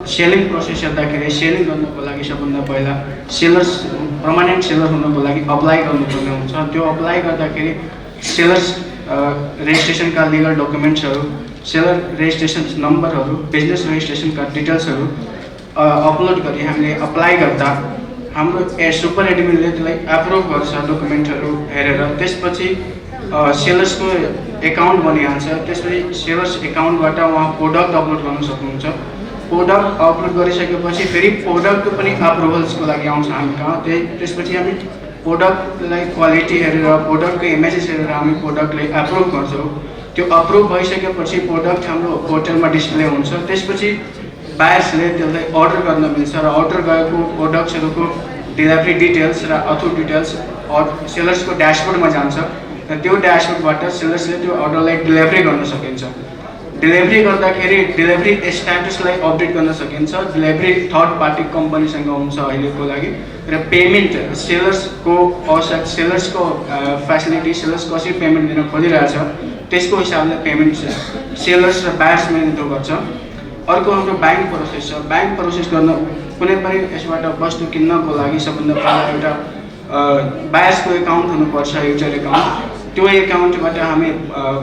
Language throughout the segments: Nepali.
सेलिङ प्रोसेस हेर्दाखेरि सेलिङ गर्नको लागि सबभन्दा पहिला सेलर्स पर्मानेन्ट सेलर हुनको लागि अप्लाई गर्नुपर्ने हुन्छ। त्यो अप्लाई गर्दाखेरि सेलर्स रेजिस्ट्रेसनका लिगल डकुमेन्ट्सहरू, सेलर रेजिस्ट्रेसन नम्बरहरू, बिजनेस रेजिस्ट्रेसनका डिटेल्सहरू अपलोड गरी हामीले अप्लाई गर्दा हाम्रो सुपर एडमिनले त्यसलाई एप्रुभ गर्छ डकुमेन्टहरू हेरेर। त्यसपछि सेलर्सको एकाउन्ट बनिहाल्छ। त्यसपछि सेलर्स एकाउन्टबाट उहाँ प्रोडक्ट अपलोड गर्न सक्नुहुन्छ। प्रोडक्ट अपलोड गरिसकेपछि फेरि प्रोडक्टको पनि अप्रुभल्सको लागि आउँछ हामी कहाँ। त्यसपछि हामी प्रोडक्टलाई क्वालिटी हेरेर, प्रोडक्टको इमेजेस हेरेर हामी प्रोडक्टलाई एप्रुभ गर्छौँ। त्यो अप्रुभ भइसकेपछि प्रोडक्ट हाम्रो पोर्टलमा डिस्प्ले हुन्छ। त्यसपछि बायर्सले त्यसलाई अर्डर गर्न मिल्छ र अर्डर गएको प्रोडक्ट्सहरूको डेलिभरी डिटेल्स र अथु डिटेल्स सेलर्सको ड्यासबोर्डमा जान्छ र त्यो ड्यासबोर्डबाट सेलर्सले त्यो अर्डरलाई डेलिभरी गर्न सकिन्छ। डेलिभरी गर्दाखेरि डेलिभरी स्ट्याटसलाई अपडेट गर्न सकिन्छ। डेलिभरी थर्ड पार्टी कम्पनीसँग हुन्छ अहिलेको लागि र पेमेन्ट सेलर्सको फेसिलिटी सेलर्स कसरी पेमेन्ट दिन खोजिरहेछ त्यसको हिसाबले पेमेन्ट सेलर्स र बायर्स मिल्दो गर्छ। अर्को हाम्रो ब्याङ्क प्रोसेस छ। ब्याङ्क प्रोसेस गर्न कुनै पनि यसबाट वस्तु किन्नको लागि सबभन्दा पहिला एउटा बायर्सको एकाउन्ट हुनुपर्छ, युजर एकाउन्ट। त्यो एकाउन्टबाट हामी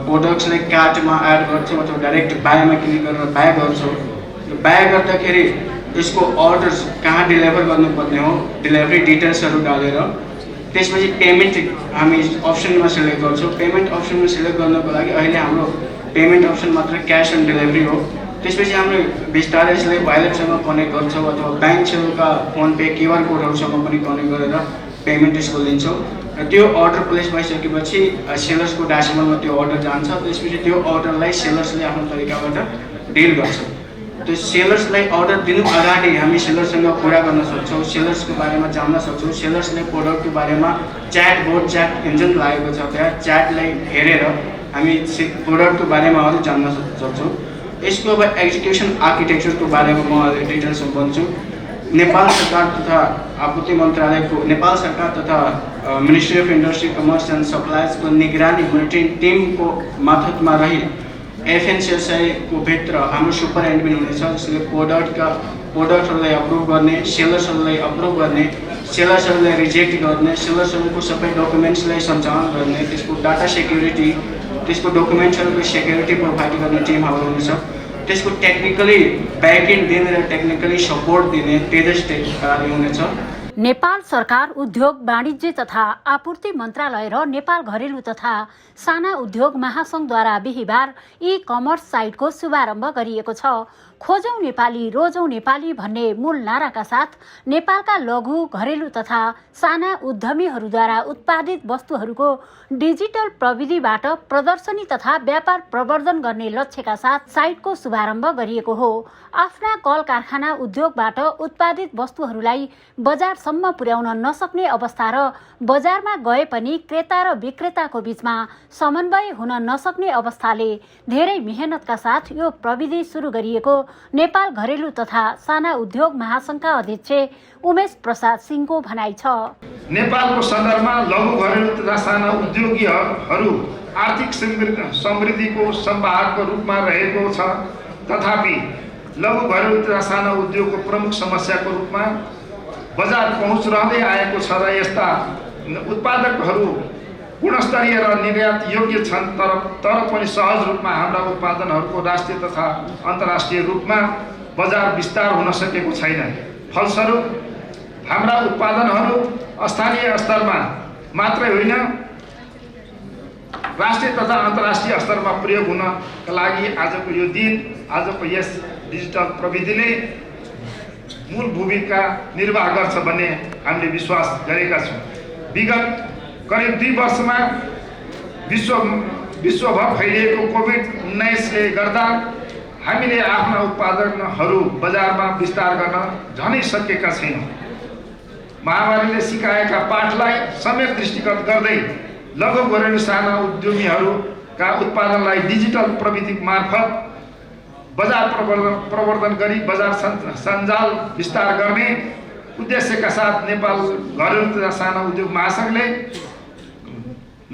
प्रोडक्ट्सलाई कार्टमा एड गर्छौँ अथवा डाइरेक्ट बायमा क्लिक गरेर बाय गर्छौँ। बाय गर्दाखेरि यसको अर्डर्स कहाँ डेलिभर गर्नुपर्ने हो, डेलिभरी डिटेल्सहरू डालेर त्यसपछि पेमेन्ट हामी अप्सनमा सिलेक्ट गर्छौँ। पेमेन्ट अप्सनमा सिलेक्ट गर्नको लागि अहिले हाम्रो पेमेन्ट अप्सन मात्र क्यास अन डेलिभरी हो। त्यसपछि हामीले बिस्तारै यसलाई वालेटसँग कनेक्ट गर्छौँ अथवा ब्याङ्क छेउका फोन पे क्युआर कोडहरूसँग पनि कनेक्ट गरेर पेमेन्ट यसको लिन्छौँ। र त्यो अर्डर प्लेस भइसकेपछि सेलर्सको ड्यासबोर्डमा त्यो अर्डर जान्छ। त्यसपछि त्यो अर्डरलाई सेलर्सले आफ्नो तरिकाबाट डिल गर्छ। त्यो सेलर्सलाई अर्डर दिनु अगाडि हामी सेलरसँग कुरा गर्न सक्छौँ, सेलर्सको बारेमा जान्न सक्छौँ। सेलर्सले प्रोडक्टको बारेमा च्याट इन्जिन लागेको छ, त्यहाँ च्याटलाई हेरेर हामी प्रोडक्टको बारेमा अरू जान्न सक्छौँ। यसको अब एक्जिक्युसन आर्किटेक्चरको बारेमा म डिटेल्समा भन्छु। नेपाल सरकार तथा आपूर्ति मन्त्रालयको नेपाल सरकार तथा ministry of industry, commerce and सप्लाइजको निगरानी मोनिटरिङ टिमको मार्फतमा रही एफएनसिएसआईको भित्र हाम्रो सुपर एडमिन हुनेछ, जसले प्रोडक्टहरूलाई अप्रुभ गर्ने, सेलर्सहरूलाई अप्रुभ गर्ने, सेलर्सहरूलाई रिजेक्ट गर्ने, सेलर्सहरूको सबै डकुमेन्ट्सलाई सञ्चालन गर्ने, त्यसको डाटा सेक्युरिटी, त्यसको डकुमेन्ट्सहरूको सेक्युरिटी प्रोभाइड गर्ने टिम हाम्रो हुनेछ। त्यसको टेक्निकली ब्याकएन्ड दिने र टेक्निकली सपोर्ट दिने तेजस कार्य हुनेछ। नेपाल सरकार उद्योग वाणिज्य तथा आपूर्ति मन्त्रालय र नेपाल घरेलु तथा साना उद्योग महासंघद्वारा बिहिबार ई-कमर्स साइटको शुभारम्भ गरिएको छ। खोजौं नेपाली रोजौं नेपाली भन्ने मूल नाराका साथ नेपालका लघु घरेलु तथा साना उद्यमीहरूद्वारा उत्पादित वस्तुहरूको डिजिटल प्रविधिबाट प्रदर्शनी तथा व्यापार प्रवर्धन गर्ने लक्ष्यका साथ साइटको शुभारम्भ गरिएको हो। आफ्ना कल कारखाना उद्योगबाट उत्पादित वस्तुहरूलाई बजारसम्म पुर्याउन नसक्ने अवस्था र बजारमा गए पनि क्रेता र विक्रेताको बीचमा समन्वय हुन नसक्ने अवस्थाले धेरै मेहनतका साथ यो प्रविधि सुरु गरिएको नेपाल घरेलु तथा साना उद्योग महासंघका अध्यक्ष उमेश प्रसाद सिंहको भनाइ छ। नेपालको सन्दर्भमा लघु घरेलु तथा साना उद्योगीहरू आर्थिक समृद्धिको संवाहकको रूपमा रहेको छ। तथापि लघु घरेलु तथा साना उद्योगको प्रमुख समस्याको रूपमा बजार पहुँच रहँदै आएको छ र यस्ता उत्पादकहरू गुणस्तरीय र निर्यात योग्य छन्, तर पनि सहज रूपमा हाम्रा उत्पादनहरूको राष्ट्रिय तथा अन्तर्राष्ट्रिय रूपमा बजार विस्तार हुन सकेको छैन। फलस्वरूप हाम्रा उत्पादनहरू स्थानीय स्तरमा मात्रै होइन, राष्ट्रिय तथा अन्तर्राष्ट्रिय स्तरमा प्रयोग हुनका लागि आजको यो दिन, आजको यस डिजिटल प्रविधिले मूल भूमिका निर्वाह गर्छ भन्ने हामीले विश्वास गरेका छौँ। विगत करिब 2 वर्षमा विश्वभर फैलिएको कोभिड-19ले गर्दा हामीले आफ्ना उत्पादनहरू बजारमा विस्तार गर्न झनै सकेका छैनौँ। महामारीले सिकाएका पाठलाई समेत दृष्टिगत गर्दै लघु घरेलु साना उद्यमीहरूका उत्पादनलाई डिजिटल प्रविधि मार्फत बजार प्रवर्धन गरी बजार सञ्जाल विस्तार गर्ने उद्देश्यका साथ नेपाल घरेलु तथा साना उद्योग महासंघले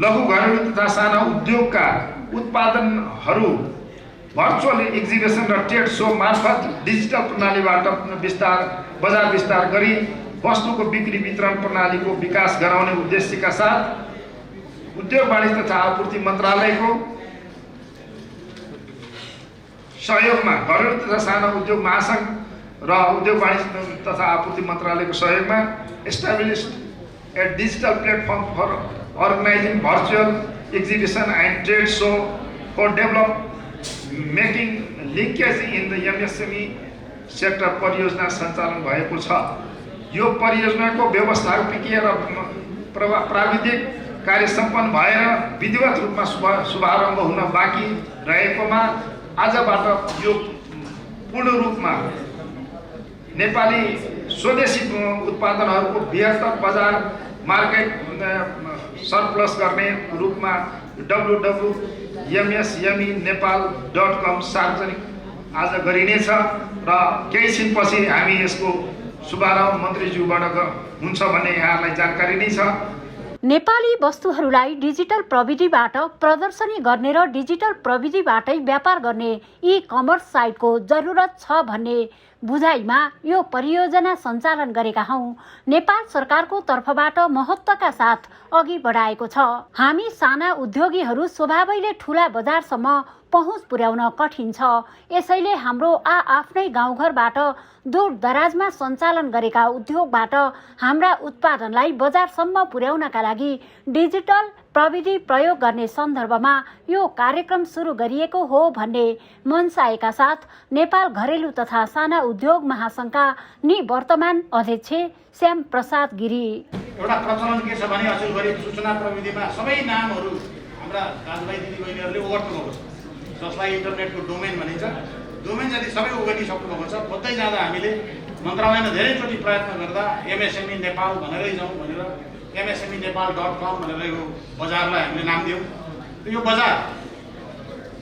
लघु घरेलु तथा साना उद्योगका उत्पादनहरू भर्चुअल एक्जिबिसन र ट्रेड सो मार्फत डिजिटल प्रणालीबाट बजार विस्तार गरी वस्तुको बिक्री वितरण प्रणालीको विकास गराउने उद्देश्यका साथ उद्योग वाणिज्य तथा आपूर्ति मन्त्रालयको सहयोगमा घरेलु तथा साना उद्योग महासंघ र उद्योग वाणिज्य तथा आपूर्ति मन्त्रालयको सहयोगमा established a digital platform for organising virtual exhibition and trade show for develop making linkage in the MSME sector परियोजना सञ्चालन भएको छ। यो परियोजनाको व्यवस्थापकीय र प्राविधिक कार्य सम्पन्न भएर विधिवत रूपमा शुभारम्भ हुन बाँकी रहेकोमा आजबाट यो पूर्ण रूपमा नेपाली स्वदेशी उत्पादनहरूको बृहत्तर बजार मार्केट सरप्लस गर्ने रूपमा www.msmenepal.com सार्वजनिक आज गरिनेछ र केही छिनपछि हामी यसको शुभारम्भ मन्त्रीज्यूबाट हुन्छ भन्ने यहाँलाई जानकारी नै छ। नेपाली वस्तुहरूलाई डिजिटल प्रविधिबाट प्रदर्शनी गर्ने र डिजिटल प्रविधिबाटै व्यापार गर्ने ई कमर्स साइटको जरुरत छ भन्ने बुझाइमा यो परियोजना सञ्चालन गरेका हौं। नेपाल सरकारको तर्फबाट महत्त्वका साथ अघि बढाएको छ। हामी साना उद्योगीहरू स्वभावैले ठूला बजारसम्म पहुँच पुर्याउन कठिन छ। यसैले हाम्रो आफ्नै गाउँघरबाट दूर दराजमा सञ्चालन गरेका उद्योगबाट हाम्रा उत्पादनलाई बजारसम्म पुर्याउनका लागि डिजिटल प्रविधि प्रयोग गर्ने सन्दर्भमा यो कार्यक्रम सुरु गरिएको हो भन्ने मनसायका साथ नेपाल घरेलु तथा साना उद्योग महासंघका निवर्तमान अध्यक्ष श्याम प्रसाद गिरी। एउटा प्रचलन के छ भने अचेलभरि सूचना प्रविधिमा सबै नामहरू हाम्रा दाजुभाइ दिदीबहिनीहरूले ओगट्नुभएको छ, जसलाई इन्टरनेटको डोमेन भनिन्छ। डोमेन जति सबै ओगटिसक्नु भएको छ। खोज्दै जाँदा हामीले मन्त्रालयमा धेरैचोटि प्रयत्न गर्दा एमएसएमई नेपाल भनेरै जाउँ भनेर msmenepal.com भनेर यो बजारलाई हामीले नाम दियौँ। यो बजार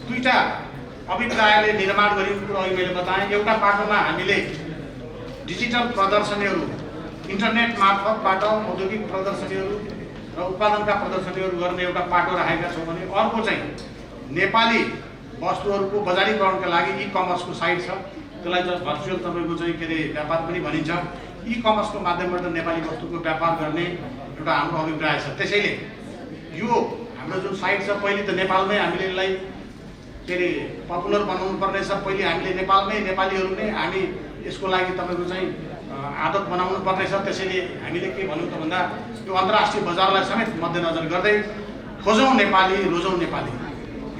दुईटा अभिप्रायले निर्माण गरिएको कुरो अघि मैले बताएँ। एउटा पाटोमा हामीले डिजिटल प्रदर्शनीहरू इन्टरनेट मार्फतबाट औद्योगिक प्रदर्शनीहरू र उत्पादनका प्रदर्शनीहरू गर्ने एउटा पाटो राखेका छौँ भने अर्को चाहिँ नेपाली वस्तुहरूको बजारीकरणका लागि ई कमर्सको साइट छ। त्यसलाई चाहिँ भर्चुअल तपाईँको चाहिँ के अरे व्यापार पनि भनिन्छ। ई कमर्सको माध्यमबाट नेपाली वस्तुको व्यापार गर्ने एउटा हाम्रो अभिप्राय छ। त्यसैले यो हाम्रो जुन साइट छ पहिले त नेपालमै हामीले यसलाई के अरे पपुलर बनाउनु पर्ने छ। पहिले हामीले नेपालमै नेपालीहरू नै हामी यसको लागि तपाईँको चाहिँ आदत बनाउनु पर्ने छ। त्यसैले हामीले के भन्यौँ त भन्दा यो अन्तर्राष्ट्रिय बजारलाई समेत मध्यनजर गर्दै खोजौँ नेपाली रोजौँ नेपाली।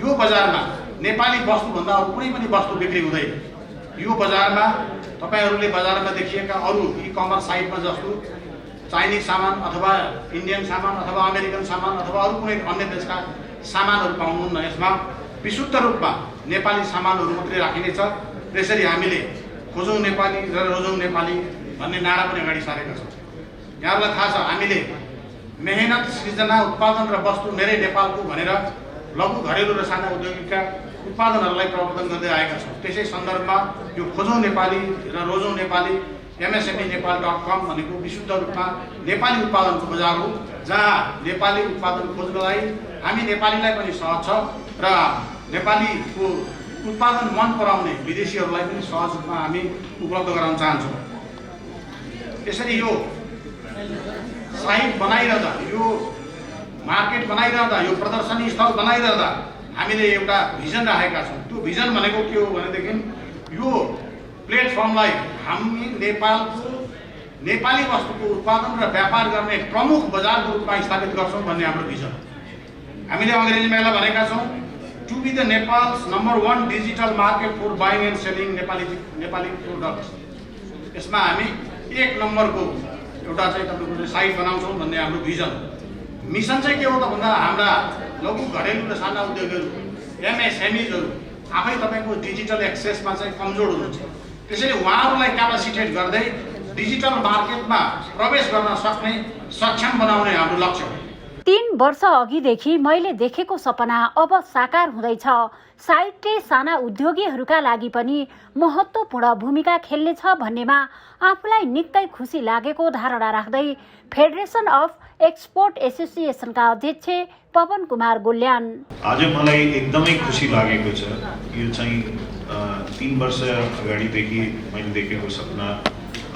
यो बजारमा नेपाली वस्तुभन्दा अरू कुनै पनि वस्तु बिक्री हुँदैन। यो बजारमा तपाईहरूले बजारमा देखिएका अरू ई कमर्स साइटमा जस्तो चाइनिज सामान अथवा इन्डियन सामान अथवा अमेरिकन सामान अथवा अरू कुनै अन्य देशका सामानहरू पाउनुहुन्न। यसमा विशुद्ध रूपमा नेपाली सामानहरू मात्रै राखिनेछ। त्यसरी हामीले खोजौँ नेपाली र रोजौँ नेपाली भन्ने नारा पनि अगाडि सारेका छौँ। यहाँहरूलाई थाहा छ हामीले मेहनत सृजना उत्पादन र वस्तु मेरै नेपालको भनेर लघु घरेलु र साना उद्योगिकका उत्पादनहरूलाई प्रवर्धन गर्दै आएका छौँ। त्यसै सन्दर्भमा यो खोजौँ नेपाली र रोजौँ नेपाली msmenepal.com भनेको विशुद्ध रूपमा नेपाली उत्पादनको बजार हो, जहाँ नेपाली उत्पादन खोज्नलाई हामी नेपालीलाई पनि सहज छ र नेपालीको उत्पादन मन पराउने विदेशीहरूलाई पनि सहज रूपमा हामी उपलब्ध गराउन चाहन्छौँ। यसरी यो साइट बनाइरहँदा, यो मार्केट बनाइरहँदा, यो प्रदर्शनी स्थल बनाइरहँदा हामीले एउटा भिजन राखेका छौँ। त्यो भिजन भनेको के हो भनेदेखि यो प्लेटफर्मलाई हामी नेपालको नेपाली वस्तुको उत्पादन र व्यापार गर्ने प्रमुख बजारको रूपमा स्थापित गर्छौँ भन्ने हाम्रो भिजन। हामीले अङ्ग्रेजीमा यसलाई भनेका छौँ to be the Nepal's number 1 digital market for buying and selling Nepali products. यसमा हामी 1 नम्बरको एउटा चाहिँ तपाईँको साइट बनाउँछौँ भन्ने हाम्रो भिजन। मिसन चाहिँ के हो त भन्दा हाम्रा लघु घरेलु र साना उद्योगहरू एमएसएमईजहरू आफै तपाईँको डिजिटल एक्सेसमा चाहिँ कमजोर हुनुहुन्छ। त्यसैले उहाँहरूलाई क्यापासिटेट गर्दै डिजिटल मार्केटमा प्रवेश गर्न सक्ने सक्षम बनाउने हाम्रो लक्ष्य हो। 3 वर्ष अघिदेखि मैले देखेको सपना अब साकार हुँदैछ। साइटले साना उद्योगीहरूका लागि पनि महत्त्वपूर्ण भूमिका खेल्नेछ भन्नेमा आफूलाई निकै खुसी लागेको धारणा राख्दै फेडरेसन अफ एक्सपोर्ट एसोसिएसनका अध्यक्ष पवन कुमार गोल्यान। आज मलाई एकदमै खुसी लागेको छ। यो चाहिँ 3 वर्ष अगाडिदेखि मैले देखेको सपना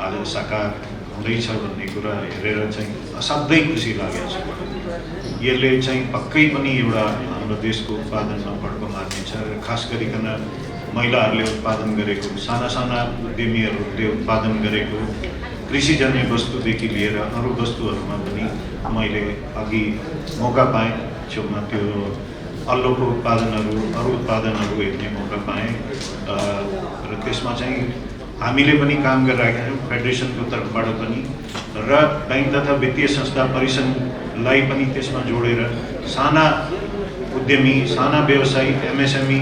आज साकार हुँदैछ भन्ने कुरा हेरेर चाहिँ असाध्यै खुसी लागेको छ। यसले चाहिँ पक्कै पनि एउटा हाम्रो देशको उत्पादनमा बढ्को मार्नेछ र खास गरिकन महिलाहरूले उत्पादन गरेको साना साना उद्यमीहरूले उत्पादन गरेको कृषिजन्य वस्तुदेखि लिएर अरू वस्तुहरूमा पनि मैले अघि मौका पाएँ। छेउमा त्यो अल्लोको उत्पादनहरू अरू उत्पादनहरू हेर्ने मौका पाएँ र त्यसमा चाहिँ हामीले पनि काम गरिरहेका छौँ फेडरेसनको तर्फबाट पनि र बैंक तथा वित्तीय संस्था परिसंघलाई पनि त्यसमा जोडेर साना उद्यमी साना व्यवसायी MSME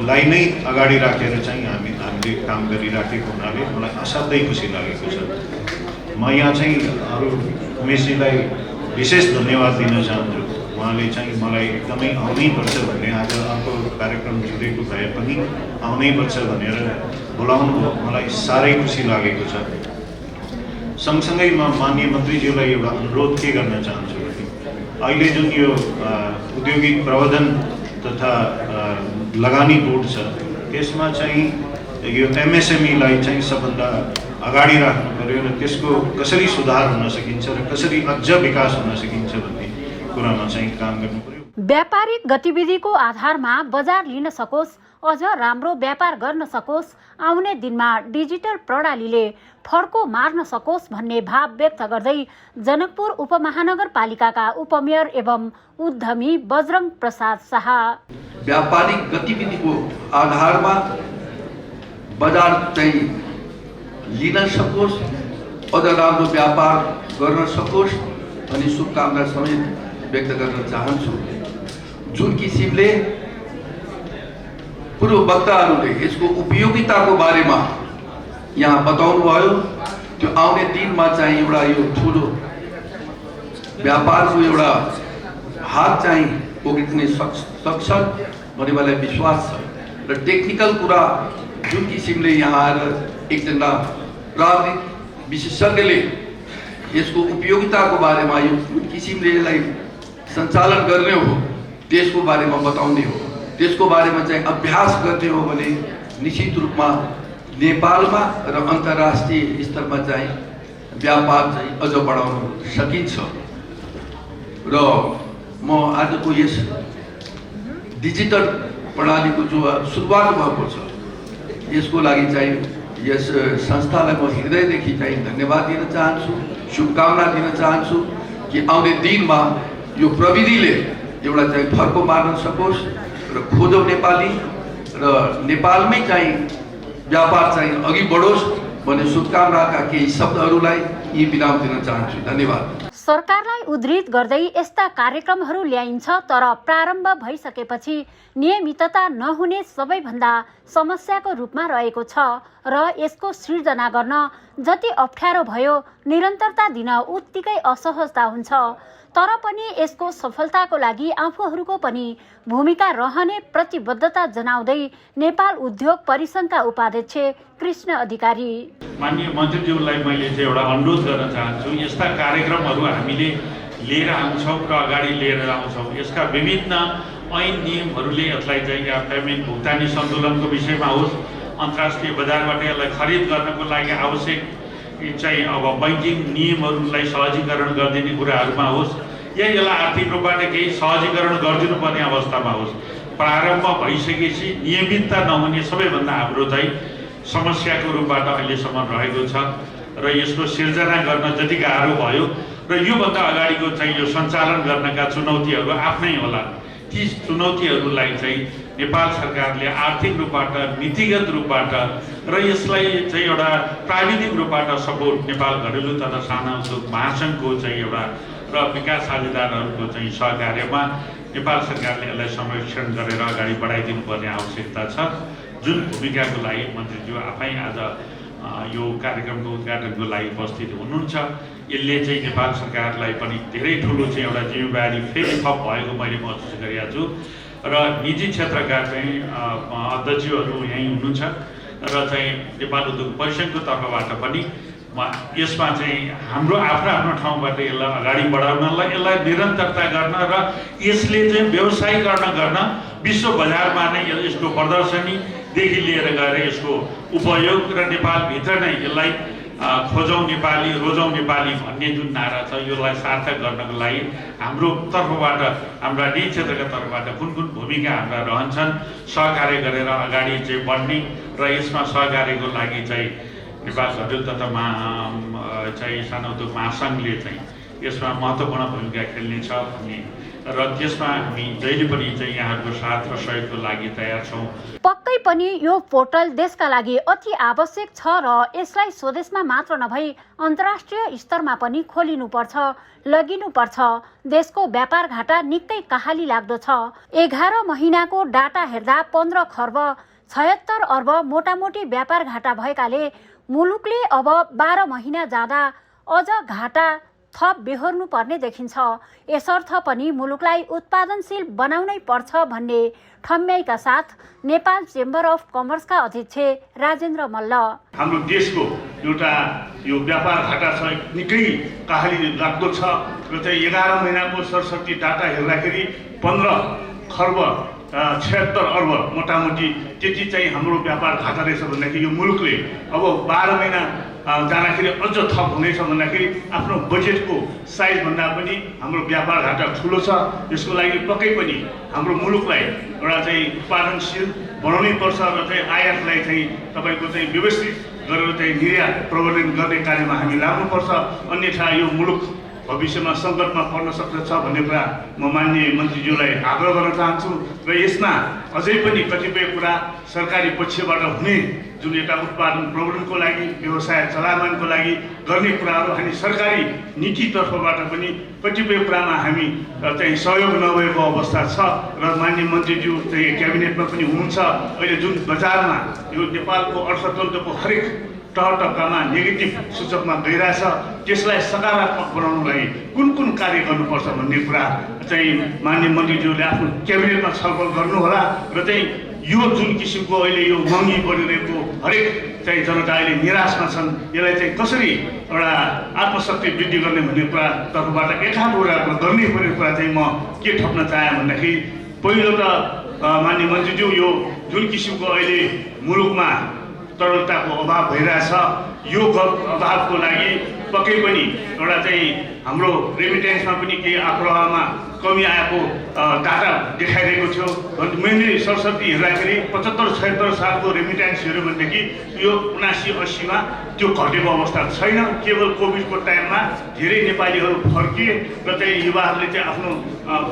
लाई नै अगाडि राखेर चाहिँ हामीले काम गरिराखेको हुनाले मलाई असाध्यै खुसी लागेको छ। म यहाँ चाहिँ अरू उमेशजीलाई विशेष धन्यवाद दिन चाहन्छु। उहाँले चाहिँ मलाई एकदमै आउनै पर्छ भन्ने आज अर्को कार्यक्रम जुरेको भए पनि आउनै पर्छ भनेर बोलाउनु भयो। मलाई साह्रै खुसी लागेको छ। सँगसँगै म माननीय मन्त्रीज्यूलाई एउटा अनुरोध के गर्न चाहन्छु भने अहिले जुन यो औद्योगिक प्रबन्धन तथा लगानी बोर्ड छ त्यसमा चाहिँ यो MSME लाई चाहिँ सबभन्दा अगाडि राख्नु पर्यो र त्यसको कसरी सुधार हुन सकिन्छ र कसरी अझ विकास हुन सकिन्छ भन्ने कुरामा चाहिँ काम गर्नु पर्यो। व्यापारिक गतिविधिको आधारमा बजार लिन सकोस्, अझ राम्रो व्यापार गर्न सकोस्, आउने दिनमा डिजिटल प्रणालीले फड्को मार्न सकोस् भन्ने भाव व्यक्त गर्दै जनकपुर उपमहानगरपालिकाका उपमेयर एवं उद्यमी बजरंग प्रसाद शाह व्यापारिक गतिविधिको आधारमा बजार चाहिँ लिन सकोस्, अझ राम्रो व्यापार गर्न सकोस् अनि शुभकामना समेत व्यक्त गर्न चाहन्छु। जुन किसिमले पूर्व वक्ताहरूले यसको उपयोगिताको बारेमा यहाँ बताउनु भयो, त्यो आउने दिनमा चाहिँ एउटा यो ठुलो व्यापारको एउटा हात चाहिँ पुग्न सक्छ भन्ने मलाई विश्वास छ। र टेक्निकल कुरा जुन किसिमले यहाँ आएर एकजना प्राविधिक विशेषज्ञले यसको उपयोगिताको बारेमा यो जुन किसिमले यसलाई सञ्चालन गर्ने हो त्यसको बारेमा बताउने हो, त्यसको बारेमा चाहिँ अभ्यास गर्ने हो भने निश्चित रूपमा नेपालमा र अन्तर्राष्ट्रिय स्तरमा चाहिँ व्यापार चाहिँ अझ बढाउन सकिन्छ। र म आजको यस डिजिटल प्रणालीको जो सुरुवात भएको छ यसको लागि चाहिँ यस संस्थालाई म हृदयदेखि चाहिँ धन्यवाद दिन चाहन्छु, शुभकामना दिन चाहन्छु कि आउने दिनमा यो प्रविधिले एउटा चाहिँ फर्को मार्न सकोस् र खोजो नेपाली र नेपालमै चाहिँ व्यापार चाहिँ अघि बढोस् भन्ने शुभकामनाका केही शब्दहरूलाई यी विराम दिन चाहन्छु। धन्यवाद। सरकारलाई उद्धृत गर्दै यस्ता कार्यक्रमहरू ल्याइन्छ, तर प्रारम्भ भइसकेपछि नियमितता नहुने सबैभन्दा समस्याको रूपमा रहेको छ र यसको सृजना गर्न जति अप्ठ्यारो भयो निरन्तरता दिन उत्तिकै असहजता हुन्छ। तर पनि यसको सफलताको लागि आफूहरूको पनि भूमिका रहने प्रतिबद्धता जनाउँदै नेपाल उद्योग परिसंघका उपाध्यक्ष कृष्ण अधिकारी माननीय मन्त्रीज्यूलाई मैले चाहिँ एउटा अनुरोध गर्न चाहन्छु। यस्ता कार्यक्रमहरू हामीले लिएर आउँछौँ र अगाडि लिएर आउँछौँ। यसका विभिन्न ऐन नियमहरूले यसलाई चाहिँ या पेमेन्ट भुक्तानी सन्तुलनको विषयमा होस्, अन्तर्राष्ट्रिय बजारबाट यसलाई खरिद गर्नको लागि आवश्यक चाहिँ अब बैंकिङ नियमहरूलाई सहजीकरण गरिदिने कुराहरूमा होस् या यसलाई आर्थिक रूपबाट केही सहजीकरण गरिदिनुपर्ने अवस्थामा होस्, प्रारम्भ भइसकेपछि नियमितता नहुने सबैभन्दा हाम्रो चाहिँ समस्याको रूपबाट अहिलेसम्म रहेको छ र यसको सिर्जना गर्न जति गाह्रो भयो र योभन्दा अगाडिको चाहिँ यो सञ्चालन गर्नका चुनौतीहरू आफ्नै होला। ती चुनौतीहरूलाई चाहिँ नेपाल सरकारले आर्थिक रूपबाट, नीतिगत रूपबाट र यसलाई चाहिँ एउटा प्राविधिक रूपबाट सपोर्ट नेपाल घरेलु तथा साना उद्योग महासङ्घको चाहिँ एउटा र विकास साझेदारहरूको चाहिँ सहकार्यमा नेपाल सरकारले यसलाई संरक्षण गरेर अगाडि बढाइदिनु पर्ने आवश्यकता छ। जुन भूमिकाको लागि मन्त्रीज्यू आफै आज यो कार्यक्रमको उद्घाटनको लागि उपस्थित हुनुहुन्छ, यसले चाहिँ नेपाल सरकारलाई पनि धेरै ठुलो चाहिँ एउटा जिम्मेवारी फेरि थप भएको मैले महसुस गरेको छु र निजी क्षेत्रका चाहिँ अध्यक्षहरू यहीँ हुनुहुन्छ र चाहिँ नेपाल उद्योग परिसंघको तर्फबाट पनि यसमा चाहिँ हाम्रो आफ्नो ठाउँबाट यसलाई अगाडि बढाउनलाई यसलाई निरन्तरता गर्न र यसले चाहिँ व्यवसायीकरण गर्न विश्व बजारमा नै यसको प्रदर्शनीदेखि लिएर गएर यसको उपयोग र नेपालभित्र नै यसलाई खोजौँ नेपाली रोजौँ नेपाली भन्ने जुन नारा छ यसलाई सार्थक गर्नको लागि हाम्रो तर्फबाट हाम्रा डी क्षेत्रका तर्फबाट कुन भूमिका हाम्रा रहन्छन् सहकार्य गरेर अगाडि चाहिँ बढ्ने र यसमा सहकार्यको लागि चाहिँ नेपाल घरेलु तथा चाहिँ सानो उद्योग महासङ्घले चाहिँ यसमा महत्त्वपूर्ण भूमिका खेल्नेछ भन्ने र त्यसमा हामी जहिले पनि चाहिँ यहाँहरूको साथ र सहयोगको लागि तयार छौँ। पक्कै पनि यो पोर्टल देशका लागि अति आवश्यक छ र यसलाई स्वदेशमा मात्र नभई अन्तर्राष्ट्रिय स्तरमा पनि खोलिनुपर्छ, लगिनुपर्छ। देशको व्यापार घाटा निकै कहाली लाग्दो छ। 11 महिनाको डाटा हेर्दा 15 खर्ब 76 अर्ब मोटामोटी व्यापार घाटा भएकाले मुलुकले अब 12 महिना जाँदा अझ घाटा थप बेहोर्नु पर्ने देखिन्छ। यसर्थ पनि मुलुकलाई उत्पादनशील बनाउनै पर्छ भन्ने ठम्याइका साथ नेपाल चेम्बर अफ कमर्सका अध्यक्ष राजेन्द्र मल्ल हाम्रो देशको एउटा यो व्यापार घाटा छ निकै कहाली लाग्दो छ र चाहिँ 11 महिनाको सरस्वती डाटा हेर्दाखेरि 15 खर्ब 76 अर्ब मोटामोटी त्यति चाहिँ हाम्रो व्यापार घाटा रहेछ भन्दाखेरि यो मुलुकले अब 12 महिना जाँदाखेरि अझ थप हुनेछ भन्दाखेरि आफ्नो बजेटको साइजभन्दा पनि हाम्रो व्यापार घाटा ठुलो छ। यसको लागि पक्कै पनि हाम्रो मुलुकलाई एउटा चाहिँ उत्पादनशील बनाउनै पर्छ र चाहिँ आयातलाई चाहिँ तपाईँको चाहिँ व्यवस्थित गरेर चाहिँ निर्यात प्रवर्धन गर्ने कार्यमा हामी लाग्नुपर्छ। अन्यथा यो मुलुक भविष्यमा सङ्कटमा पर्न सक्दछ भन्ने कुरा म माननीय मन्त्रीज्यूलाई आग्रह गर्न चाहन्छु र यसमा अझै पनि कतिपय कुरा सरकारी पक्षबाट हुने जुन एउटा उत्पादन प्रवर्धनको लागि व्यवसाय चलायमानको लागि गर्ने कुराहरू हामी सरकारी नीतितर्फबाट पनि कतिपय कुरामा हामी चाहिँ सहयोग नभएको अवस्था छ र माननीय मन्त्रीज्यू चाहिँ क्याबिनेटमा पनि हुनुहुन्छ। अहिले जुन बजारमा यो नेपालको अर्थतन्त्रको हरेक तहमा नेगेटिभ सूचकमा गइरहेछ त्यसलाई सकारात्मक बनाउनको लागि कुन कार्य गर्नुपर्छ भन्ने कुरा चाहिँ माननीय मन्त्रीज्यूले आफ्नो क्याबिनेटमा छलफल गर्नुहोला र चाहिँ यो जुन किसिमको अहिले यो महँगी बढिरहेको हरेक चाहिँ जनता अहिले निराशमा छन् यसलाई चाहिँ कसरी एउटा आत्मशक्ति वृद्धि गर्ने भन्ने कुरा तर्फबाट एकाध कुरा गर्नै पर्ने कुरा चाहिँ म के थप्न चाहेँ भन्दाखेरि पहिलो त माननीय मन्त्रीज्यू यो जुन किसिमको अहिले मुलुकमा तरलताको अभाव भइरहेछ यो अभावको लागि पक्कै पनि एउटा चाहिँ हाम्रो रेमिटेन्समा पनि केही आप्रवाहमा कमी आएको डाटा देखाइरहेको थियो। मैले सरस्वती हेर्दाखेरि 75-76 सालको रेमिटेन्स हेऱ्यो भनेदेखि यो 79-80मा त्यो घटेको अवस्था छैन। केवल कोभिडको टाइममा धेरै नेपालीहरू फर्किए र चाहिँ युवाहरूले चाहिँ आफ्नो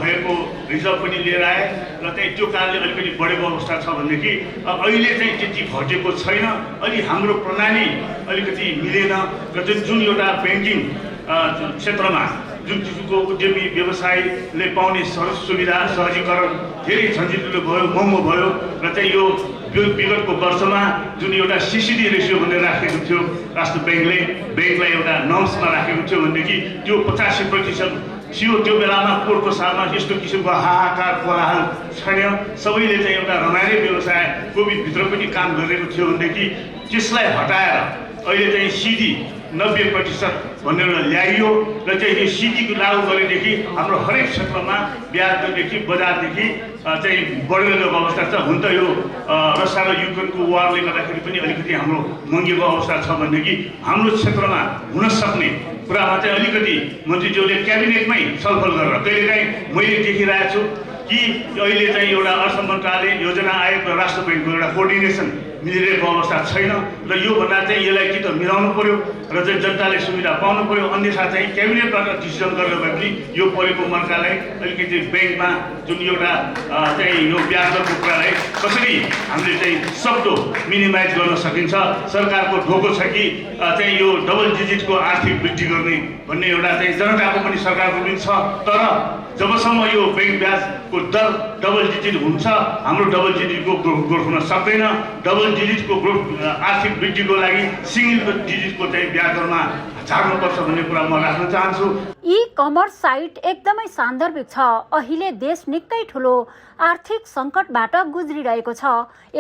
भएको रिजर्भ पनि लिएर आए र चाहिँ त्यो कारणले अलिकति बढेको अवस्था छ भनेदेखि अहिले चाहिँ त्यति घटेको छैन। अलि हाम्रो प्रणाली अलिकति मिलेन र जुन एउटा ब्याङ्किङ क्षेत्रमा जुन किसिमको उद्यमी व्यवसायले पाउने सुविधा सहजीकरण धेरै झन्झटिलो भयो, महँगो भयो र चाहिँ यो विगतको वर्षमा जुन एउटा सिसिडी रेसियो भनेर राखेको थियो राष्ट्र ब्याङ्कलाई एउटा नर्म्समा राखेको थियो भनेदेखि त्यो 85% थियो। त्यो बेलामा पोहोरको सालमा यस्तो किसिमको हाहाकार कोलाहल छैन। सबैले चाहिँ एउटा रमाइलो व्यवसाय कोभिडभित्र पनि काम गरिरहेको थियो भनेदेखि त्यसलाई हटाएर अहिले चाहिँ सिडी 90% भनेर ल्याइयो र चाहिँ यो सिडीको लागू गरेदेखि हाम्रो हरेक क्षेत्रमा ब्याजदेखि बजारदेखि चाहिँ बढेर गएको अवस्था छ। हुन त यो रसिया र युक्रेनको वारले गर्दाखेरि पनि अलिकति हाम्रो महँगीको अवस्था छ भनेदेखि हाम्रो क्षेत्रमा हुन सक्ने कुरामा चाहिँ अलिकति मन्त्रीज्यूले क्याबिनेटमै छलफल गरेर कहिलेकाहीँ मैले देखिरहेको छु कि अहिले चाहिँ एउटा अर्थ मन्त्रालय योजना आयोग र राष्ट्र ब्याङ्कको एउटा कोअर्डिनेसन मिलिरहेको अवस्था छैन र यो भन्दा चाहिँ यसलाई कि त मिलाउनु पर्यो र चाहिँ जनताले सुविधा पाउनु पर्यो। अन्यथा चाहिँ क्याबिनेटबाट डिसिजन गरेर भए पनि यो परेको मर्कालाई अलिकति ब्याङ्कमा जुन एउटा चाहिँ यो ब्याज दरको कुरालाई कसरी हामीले चाहिँ सक्दो मिनिमाइज गर्न सकिन्छ। सरकारको ढोको छ कि चाहिँ यो डबल डिजिटको आर्थिक वृद्धि गर्ने भन्ने एउटा चाहिँ जनताको पनि सरकारको पनि छ। तर जबसम्म यो ब्याङ्क ब्याजको दर डबल डिजिट हुन्छ हाम्रो डबल डिजिटको ग्रोथ हुन सक्दैन। डबल डिजिटको ग्रोथ आर्थिक वृद्धिको लागि सिंगल डिजिटको चाहिँ ब्याज दरमा झार्नुपर्छ भन्ने कुरा म राख्न चाहन्छु। ई कमर्स साइट एकदमै सान्दर्भिक छ। अहिले देश निकै ठुलो आर्थिक सङ्कटबाट गुज्रिरहेको छ।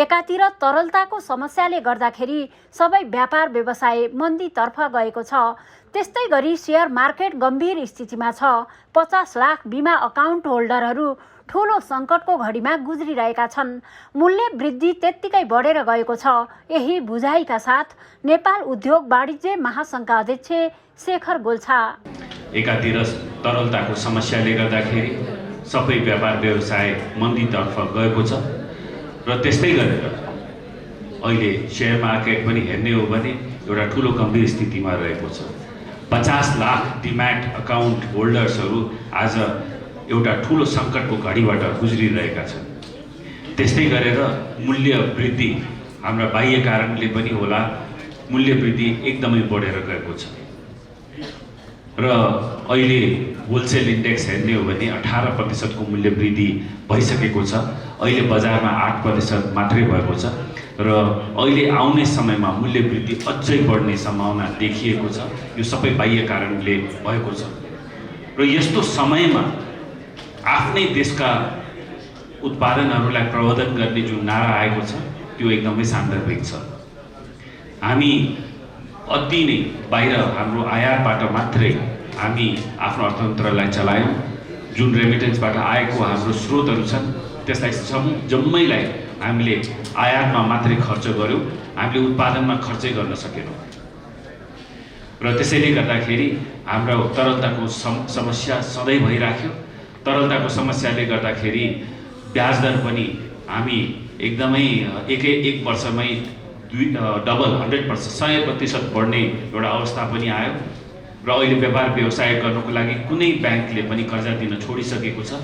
एकातिर तरलताको समस्याले गर्दाखेरि सबै व्यापार व्यवसाय मन्दीतर्फ गएको छ। त्यस्तै गरी शेयर मार्केट गम्भीर स्थितिमा छ। 50 लाख बिमा अकाउन्ट होल्डरहरू ठूलो सङ्कटको घडीमा गुज्रिरहेका छन्। मूल्य वृद्धि त्यत्तिकै बढेर गएको छ। यही बुझाइका साथ नेपाल उद्योग वाणिज्य महासङ्घका अध्यक्ष शेखर गोल्छा, एकातिर तरलताको समस्याले गर्दाखेरि सबै व्यापार व्यवसाय मन्दीतर्फ गएको छ र त्यस्तै गरेर अहिले शेयर मार्केट पनि हेर्ने हो भने एउटा ठुलो गम्भीर स्थितिमा रहेको छ। 50 लाख डिम्याट अकाउन्ट होल्डर्सहरू आज एउटा ठुलो सङ्कटको घडीबाट गुज्रिरहेका छन्। त्यस्तै गरेर मूल्य वृद्धि हाम्रा बाह्य कारणले पनि होला, मूल्य वृद्धि एकदमै बढेर गएको छ र अहिले होलसेल इन्डेक्स हेर्ने हो भने 18% को मूल्य वृद्धि भइसकेको छ। अहिले बजारमा 8% मात्रै भएको छ र अहिले आउने समयमा मूल्य वृद्धि अझै बढ्ने सम्भावना देखिएको छ। यो सबै बाह्य कारणले भएको छ र यस्तो समयमा आफ्नै देशका उत्पादनहरूलाई प्रवर्धन गर्ने जुन नारा आएको छ त्यो एकदमै सान्दर्भिक छ। हामी अति नै बाहिर हाम्रो आयातबाट मात्रै हामी आफ्नो अर्थतन्त्रलाई चलायौँ। जुन रेमिटेन्सबाट आएको हाम्रो स्रोतहरू छन् त्यसलाई जम्मैलाई हामीले आयातमा मात्रै खर्च गऱ्यौँ, हामीले उत्पादनमा खर्चै गर्न सकेनौँ र त्यसैले गर्दाखेरि हाम्रो तरलताको समस्या सधैँ भइराख्यो। तरलताको समस्याले गर्दाखेरि ब्याज दर पनि हामी एकदमै एक वर्षमै डबल 100% बढ्ने एउटा अवस्था पनि आयो र अहिले व्यापार व्यवसाय गर्नको लागि कुनै ब्याङ्कले पनि कर्जा दिन छोडिसकेको छ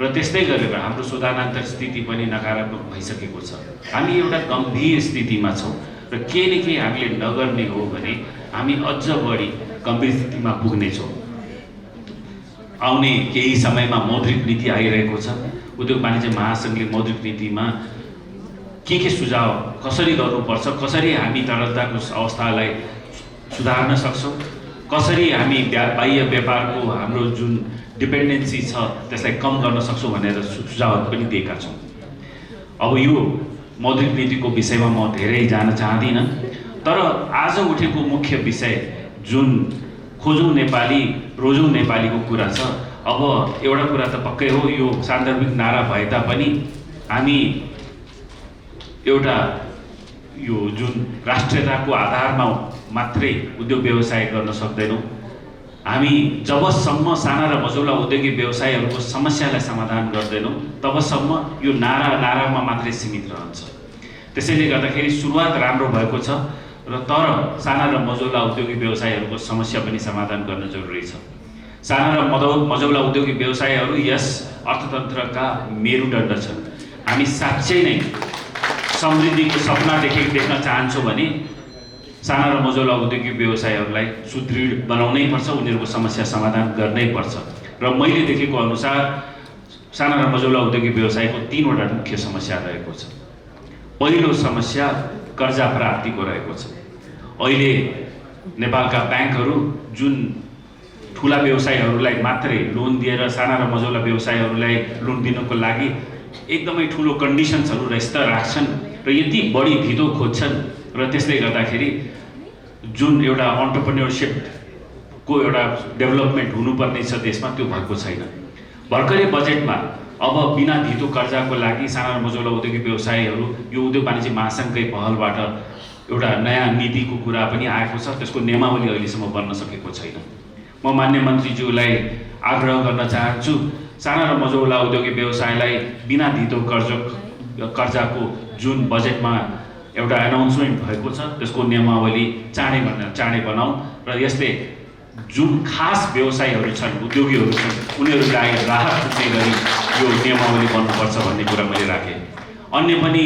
र त्यस्तै गरेर हाम्रो शोधानान्तर स्थिति पनि नकारात्मक भइसकेको छ। हामी एउटा गम्भीर स्थितिमा छौँ र केही न केही हामीले नगर्ने हो भने हामी अझ बढी गम्भीर स्थितिमा पुग्नेछौँ। आउने केही समयमा मौद्रिक नीति आइरहेको छ। उद्योग वाणिज्य महासङ्घले मौद्रिक नीतिमा के सुझाव कसरी गर्नुपर्छ, कसरी हामी तरलताको अवस्थालाई सुधार्न सक्छौँ, कसरी हामी बाह्य व्यापारको हाम्रो जुन डिपेन्डेन्सी छ त्यसलाई कम गर्न सक्छौँ भनेर सुझावहरू पनि दिएका छौँ। अब यो मौद्रिक नीतिको विषयमा म धेरै जान चाहदिनँ, तर आज उठेको मुख्य विषय जुन खोजौँ नेपाली रोजौँ नेपालीको कुरा छ। अब एउटा कुरा त पक्कै हो, यो सान्दर्भिक नारा भए तापनि हामी एउटा यो जुन राष्ट्रियताको आधारमा मात्रै उद्योग व्यवसाय गर्न सक्दैनौँ। हामी जबसम्म साना र मझौला औद्योगिक व्यवसायहरूको समस्यालाई समाधान गर्दैनौँ तबसम्म यो नारामा मात्रै सीमित रहन्छ। त्यसैले गर्दाखेरि सुरुवात राम्रो भएको छ र तर साना र मझौला औद्योगिक व्यवसायहरूको समस्या पनि समाधान गर्न जरुरी छ। साना र मझौला औद्योगिक व्यवसायहरू यस अर्थतन्त्रका मेरुदण्ड छन्। हामी साँच्चै नै समृद्धिको सपना देख्न चाहन्छौँ भने साना र मझौला औद्योगिक व्यवसायहरूलाई सुदृढ बनाउनै पर्छ, उनीहरूको समस्या समाधान गर्नै पर्छ। र मैले देखेको अनुसार साना र मझौला औद्योगिक व्यवसायको 3वटा मुख्य समस्या रहेको छ। पहिलो समस्या कर्जा प्राप्तिको रहेको छ। अहिले नेपालका ब्याङ्कहरू जुन ठुला व्यवसायहरूलाई मात्रै लोन दिएर साना र मझौला व्यवसायहरूलाई लोन दिनको लागि एकदमै ठुलो कन्डिसन्सहरू र स्तर राख्छन् र यति बढी धितो खोज्छन् र त्यसले गर्दाखेरि जुन एउटा अन्टरप्रेन्योरसिपको एउटा डेभलपमेन्ट हुनुपर्ने छ देशमा त्यो भएको छैन। भर्खरै बजेटमा अब बिना धितो कर्जाको लागि साना र मझौला औद्योगिक व्यवसायहरू यो उद्योग वाणिज्य महासङ्घकै पहलबाट एउटा नयाँ नीतिको कुरा पनि आएको छ। त्यसको नियमावली अहिलेसम्म बन्न सकेको छैन। म मान्य मन्त्रीज्यूलाई आग्रह गर्न चाहन्छु, साना र मझौला औद्योगिक व्यवसायलाई बिना धितो कर्जाको जुन बजेटमा एउटा एनाउन्समेन्ट भएको छ त्यसको नियमावली चाँडै बनाऊ र यसले जुन खास व्यवसायहरू छन्, उद्योगीहरू छन्, उनीहरूलाई राहत पुग्ने गरी यो नियमावली बन्नुपर्छ भन्ने कुरा मैले राखेँ। अन्य पनि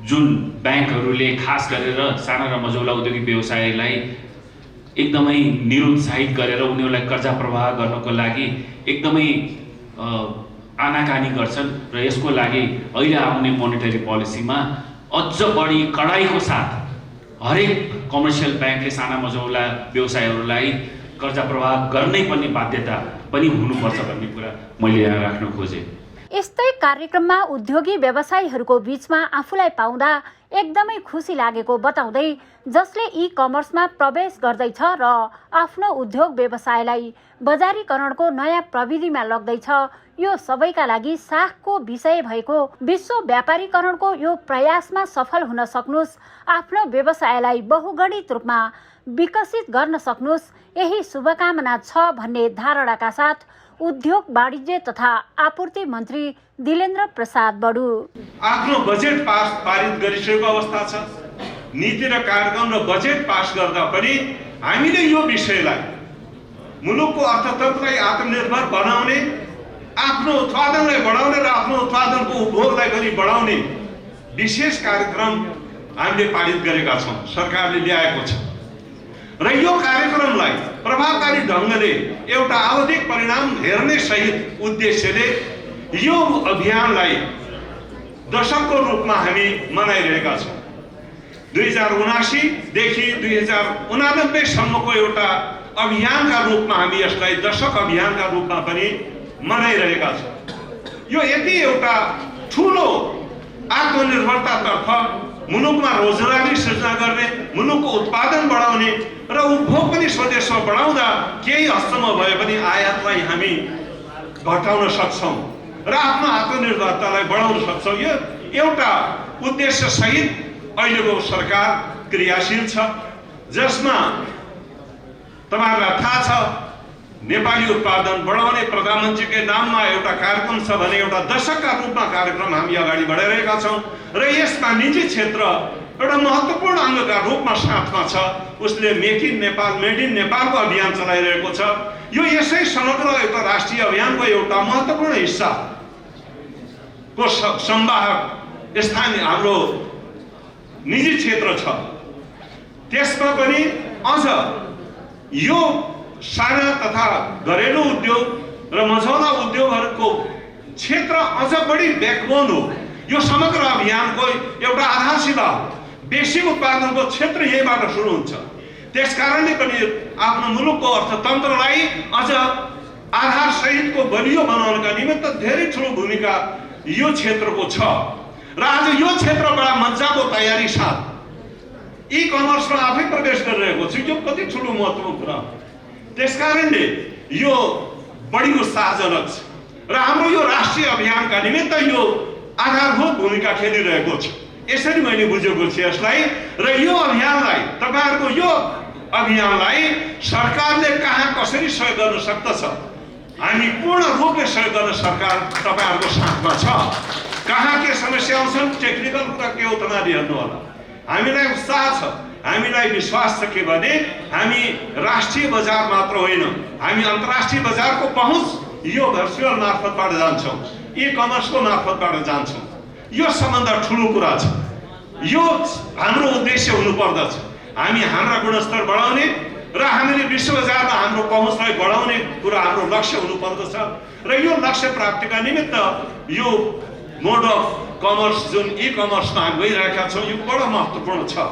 जुन ब्याङ्कहरूले खास गरेर साना र मझौला औद्योगिक व्यवसायलाई एकदमै निरुत्साहित गरेर उनीहरूलाई कर्जा प्रवाह गर्नको लागि एकदमै आनाकानी गर्छन् र यसको लागि अहिले आउने मोनेटरी पोलिसीमा अझ बढी कडाइको साथ हरेक कमर्सियल ब्याङ्कले साना मझौला व्यवसायहरूलाई कर्जा प्रवाह गर्नै पर्ने बाध्यता पनि हुनुपर्छ भन्ने कुरा मैले यहाँ राख्न खोजेँ। यस्तै कार्यक्रममा उद्योगी व्यवसायीहरूको बीचमा आफूलाई पाउँदा एकदमै खुसी लागेको बताउँदै जसले ई कमर्समा प्रवेश गर्दैछ र आफ्नो उद्योग व्यवसायलाई बजारीकरणको नयाँ प्रविधिमा लग्दैछ, यो सबैका लागि साखको विषय भएको विश्व व्यापारीकरणको यो प्रयासमा सफल हुन सक्नुस्, आफ्नो व्यवसायलाई बहुगणित रूपमा विकसित गर्न सक्नुस्, यही शुभकामना छ भन्ने धारणाका साथ उद्योग वाणिज्य तथा आपूर्ति मन्त्री दिलेन्द्र प्रसाद बडु आफ्नो बजेट पारित गरिसकेको अवस्था छ। नीति र कार्यक्रम र बजेट पास गर्दा पनि हामीले यो विषयलाई मुलुकको अर्थतन्त्रलाई आत्मनिर्भर बनाउने, आफ्नो उत्पादनलाई बढाउने र आफ्नो उत्पादनको उपभोगलाई पनि बढाउने विशेष कार्यक्रम हामीले पारित गरेका छौँ, सरकारले ल्याएको छ। र यो कार्यक्रमलाई प्रभावकारी ढङ्गले एउटा आवधिक परिणाम हेर्ने सहित उद्देश्यले यो अभियानलाई दशकको रूपमा हामी मनाइरहेका छौँ। 2079 देखि 2089 सम्मको एउटा अभियानका रूपमा हामी यसलाई दशक अभियानका रूपमा पनि मनाइरहेका छौँ। यो यति एउटा ठुलो आत्मनिर्भरतातर्फ, मुलुकमा रोजगारी सृजना गर्ने, मुलुकको उत्पादन बढाउने र उपभोग पनि स्वदेशमा बढाउँदा केही हदसम्म भए पनि आयातलाई हामी घटाउन सक्छौँ र आफ्नो आत्मनिर्भरतालाई बढाउन सक्छौँ। यो एउटा उद्देश्य सहित अहिलेको सरकार क्रियाशील छ, जसमा तपाईहरुलाई थाहा छ नेपाली उत्पादन बढाउने प्रधानमन्त्रीकै नाममा एउटा कार्यक्रम छ भने एउटा दशकका रूपमा कार्यक्रम हामी अगाडि बढाइरहेका छौँ र यसमा निजी क्षेत्र एउटा महत्त्वपूर्ण अङ्गका रूपमा साथमा छ। उसले make in Nepal, made in नेपालको अभियान चलाइरहेको छ। यो यसै समग्र एउटा राष्ट्रिय अभियानको एउटा महत्त्वपूर्ण हिस्सा को संवाहक स्थानीय हाम्रो निजी क्षेत्र छ। त्यसमा पनि अझ यो साना तथा घरेलु उद्योग र मझौला उद्योगहरूको क्षेत्र अझ बढी ब्याकबोन हो। यो समग्र अभियानको एउटा आधारशिला हो। बेसिक उत्पादनको क्षेत्र यहीबाट सुरु हुन्छ। त्यसकारणले पनि आफ्नो मुलुकको अर्थतन्त्रलाई अझ आधार सहितको बलियो बनाउनका निमित्त धेरै ठुलो भूमिका यो क्षेत्रको छ र आज यो क्षेत्रबाट मजाको तयारी साथ ई कमर्समा आफै प्रवेश गरिरहेको छु। यो कति ठुलो महत्त्वपूर्ण कुरा हो। त्यसकारणले यो बढी उत्साहजनक छ र हाम्रो यो राष्ट्रिय अभियानका निमित्त यो आधारभूत भूमिका खेलिरहेको छ। यसरी मैले बुझेको छु यसलाई। र यो अभियानलाई, तपाईहरुको यो अभियानलाई सरकारले कहाँ कसरी सहयोग गर्न सक्दछ, हामी पूर्ण रूपले सहयोग गर्न सरकार तपाईहरुको साथमा छ। कहाँ के समस्या आउँछन्, टेक्निकल कुरा के हो तपाईहरुले हेर्नु होला। हामीलाई उत्साह छ, हामीलाई विश्वास छ के भने हामी राष्ट्रिय बजार मात्र होइन, हामी अन्तर्राष्ट्रिय बजारको पहुँच यो भर्चुअल मार्फतबाट जान्छौँ, ई कमर्सको मार्फतबाट जान्छौँ। यो सम्बन्ध ठुलो कुरा छ। यो हाम्रो उद्देश्य हुनुपर्दछ। हामी हाम्रा गुणस्तर बढाउने र हामीले विश्व बजारमा हाम्रो पहुँचलाई बढाउने कुरा हाम्रो लक्ष्य हुनुपर्दछ र यो लक्ष्य प्राप्तिका निमित्त यो मोड अफ कमर्स जुन ई कमर्समा हामी गइरहेका छौँ यो बडो महत्त्वपूर्ण छ।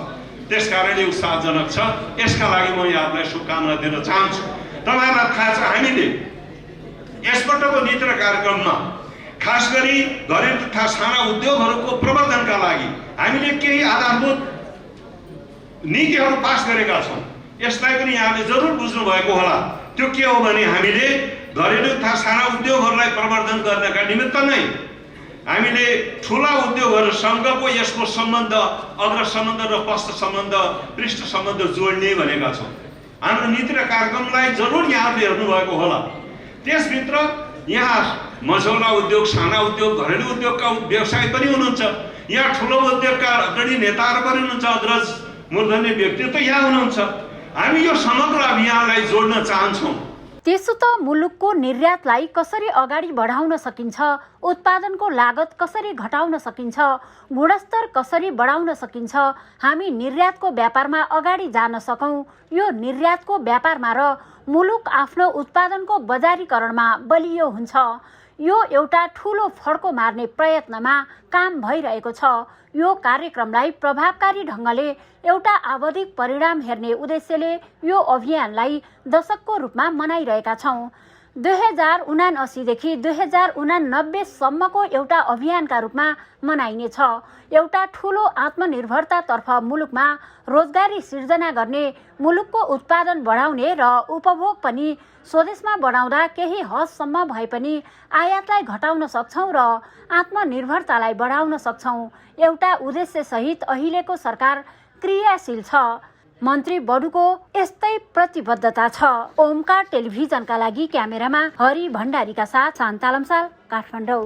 त्यसकारणले उत्साहजनक छ। यसका लागि म यहाँहरूलाई शुभकामना दिन चाहन्छु। तपाईहरुलाई थाहा छ हामीले यसपटकको नीति र कार्यक्रममा खास गरी घरेलु तथा साना उद्योगहरूको प्रवर्धनका लागि हामीले केही आधारभूत नीतिहरू पास गरेका छौँ। यसलाई पनि यहाँले जरुर बुझ्नु भएको होला। त्यो के हो भने हामीले घरेलु तथा साना उद्योगहरूलाई प्रवर्धन गर्नका निमित्त नै हामीले ठुला उद्योगहरूसँगको यसको सम्बन्ध, अग्र सम्बन्ध र पश्च सम्बन्ध, पृष्ठ सम्बन्ध जोड्ने भनेका छौँ। हाम्रो नीति र कार्यक्रमलाई जरुर यहाँले हेर्नु भएको होला। त्यसभित्र यहाँ मझौला उद्योग, साना उद्योग, घरेलु उद्योगका व्यवसायी पनि हुनुहुन्छ। यहाँ ठुलो उद्योगका अग्रणी नेताहरू पनि हुनुहुन्छ, अग्रज मूर्धन्य व्यक्तित्व यहाँ हुनुहुन्छ। हामी यो समग्र अभियानलाई जोड्न चाहन्छौँ। त्यसो त मुलुकको निर्यातलाई कसरी अगाडि बढाउन सकिन्छ, उत्पादनको लागत कसरी घटाउन सकिन्छ, गुणस्तर कसरी बढाउन सकिन्छ, हामी निर्यातको व्यापारमा अगाडि जान सकौँ। यो निर्यातको व्यापारमा र मुलुक आफ्नो उत्पादनको बजारीकरणमा बलियो हुन्छ। यो एउटा ठूलो फड्को मार्ने प्रयत्नमा काम भइरहेको छ। यो कार्यक्रमलाई प्रभावकारी ढङ्गले एउटा आवधिक परिणाम हेर्ने उद्देश्यले यो अभियानलाई दशकको रूपमा मनाइरहेका छौँ। 2079 देखि 2089 सम्मको एउटा अभियानका रूपमा मनाइनेछ। एउटा ठूलो आत्मनिर्भरतातर्फ मुलुकमा रोजगारी सिर्जना गर्ने, मुलुकको उत्पादन बढाउने र उपभोग पनि स्वदेशमा बढाउँदा केही हदसम्म भए पनि आयातलाई घटाउन सक्छौँ र आत्मनिर्भरतालाई बढाउन सक्छौँ। एउटा उद्देश्यसहित अहिलेको सरकार क्रियाशील छ। मन्त्री बडुको यस्तै प्रतिबद्धता छ। ओमकार टेलिभिजनका लागि क्यामेरामा हरि भण्डारीका साथ शान्ता लम्साल, काठमाडौँ।